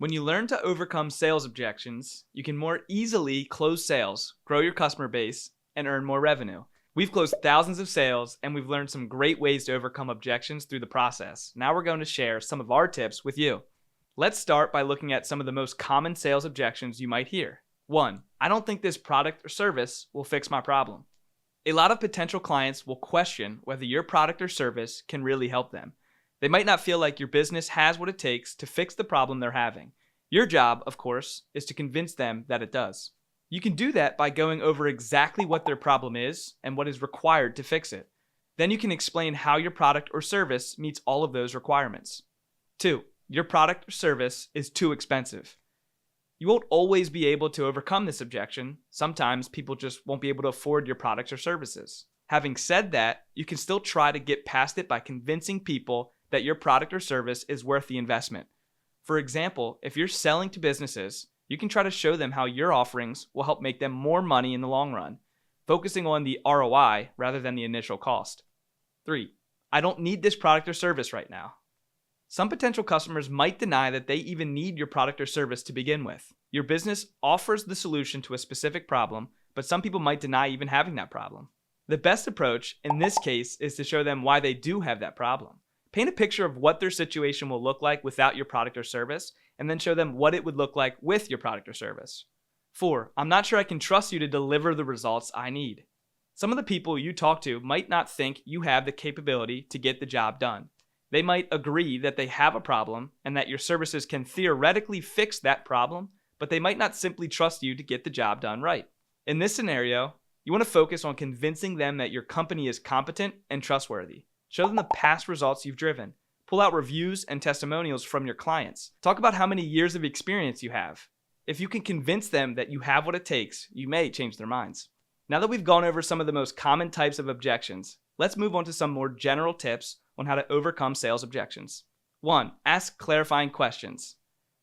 When you learn to overcome sales objections, you can more easily close sales, grow your customer base, and earn more revenue. We've closed thousands of sales, and we've learned some great ways to overcome objections through the process. Now we're going to share some of our tips with you. Let's start by looking at some of the most common sales objections you might hear. 1. I don't think this product or service will fix my problem. A lot of potential clients will question whether your product or service can really help them. They might not feel like your business has what it takes to fix the problem they're having. Your job, of course, is to convince them that it does. You can do that by going over exactly what their problem is and what is required to fix it. Then you can explain how your product or service meets all of those requirements. 2. Your product or service is too expensive. You won't always be able to overcome this objection. Sometimes people just won't be able to afford your products or services. Having said that, you can still try to get past it by convincing people that your product or service is worth the investment. For example, if you're selling to businesses, you can try to show them how your offerings will help make them more money in the long run, focusing on the ROI rather than the initial cost. 3. I don't need this product or service right now. Some potential customers might deny that they even need your product or service to begin with. Your business offers the solution to a specific problem, but some people might deny even having that problem. The best approach in this case is to show them why they do have that problem. Paint a picture of what their situation will look like without your product or service, and then show them what it would look like with your product or service. 4. I'm not sure I can trust you to deliver the results I need. Some of the people you talk to might not think you have the capability to get the job done. They might agree that they have a problem and that your services can theoretically fix that problem, but they might not simply trust you to get the job done right. In this scenario, you want to focus on convincing them that your company is competent and trustworthy. Show them the past results you've driven. Pull out reviews and testimonials from your clients. Talk about how many years of experience you have. If you can convince them that you have what it takes, you may change their minds. Now that we've gone over some of the most common types of objections, let's move on to some more general tips on how to overcome sales objections. 1. Ask clarifying questions.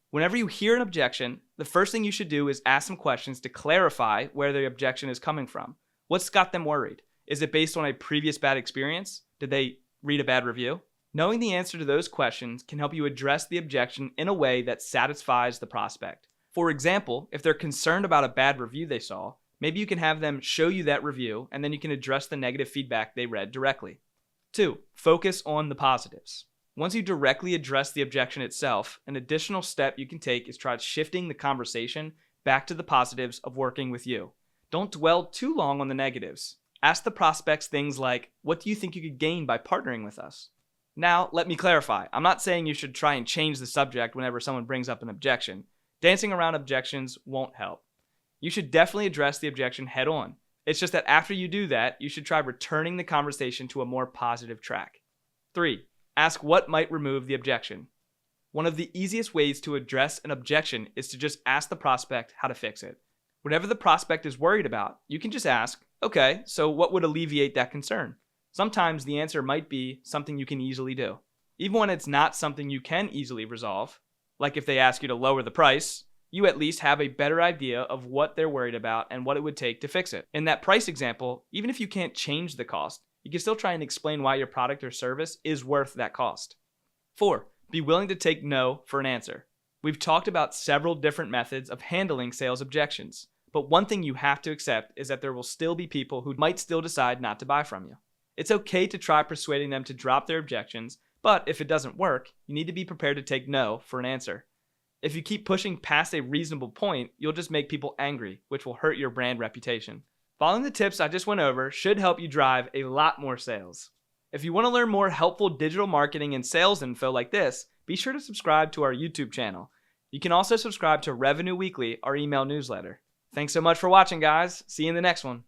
Whenever you hear an objection, the first thing you should do is ask some questions to clarify where the objection is coming from. What's got them worried? Is it based on a previous bad experience? Did they read a bad review? Knowing the answer to those questions can help you address the objection in a way that satisfies the prospect. For example, if they're concerned about a bad review they saw, maybe you can have them show you that review and then you can address the negative feedback they read directly. 2. Focus on the positives. Once you directly address the objection itself, an additional step you can take is try shifting the conversation back to the positives of working with you. Don't dwell too long on the negatives. Ask the prospects things like, what do you think you could gain by partnering with us? Now, let me clarify. I'm not saying you should try and change the subject whenever someone brings up an objection. Dancing around objections won't help. You should definitely address the objection head on. It's just that after you do that, you should try returning the conversation to a more positive track. 3. Ask what might remove the objection. One of the easiest ways to address an objection is to just ask the prospect how to fix it. Whatever the prospect is worried about, you can just ask, okay, so what would alleviate that concern? Sometimes the answer might be something you can easily do. Even when it's not something you can easily resolve, like if they ask you to lower the price, you at least have a better idea of what they're worried about and what it would take to fix it. In that price example, even if you can't change the cost, you can still try and explain why your product or service is worth that cost. 4. Be willing to take no for an answer. We've talked about several different methods of handling sales objections, but one thing you have to accept is that there will still be people who might still decide not to buy from you. It's okay to try persuading them to drop their objections, but if it doesn't work, you need to be prepared to take no for an answer. If you keep pushing past a reasonable point, you'll just make people angry, which will hurt your brand reputation. Following the tips I just went over should help you drive a lot more sales. If you want to learn more helpful digital marketing and sales info like this, be sure to subscribe to our YouTube channel. You can also subscribe to Revenue Weekly, our email newsletter. Thanks so much for watching, guys. See you in the next one.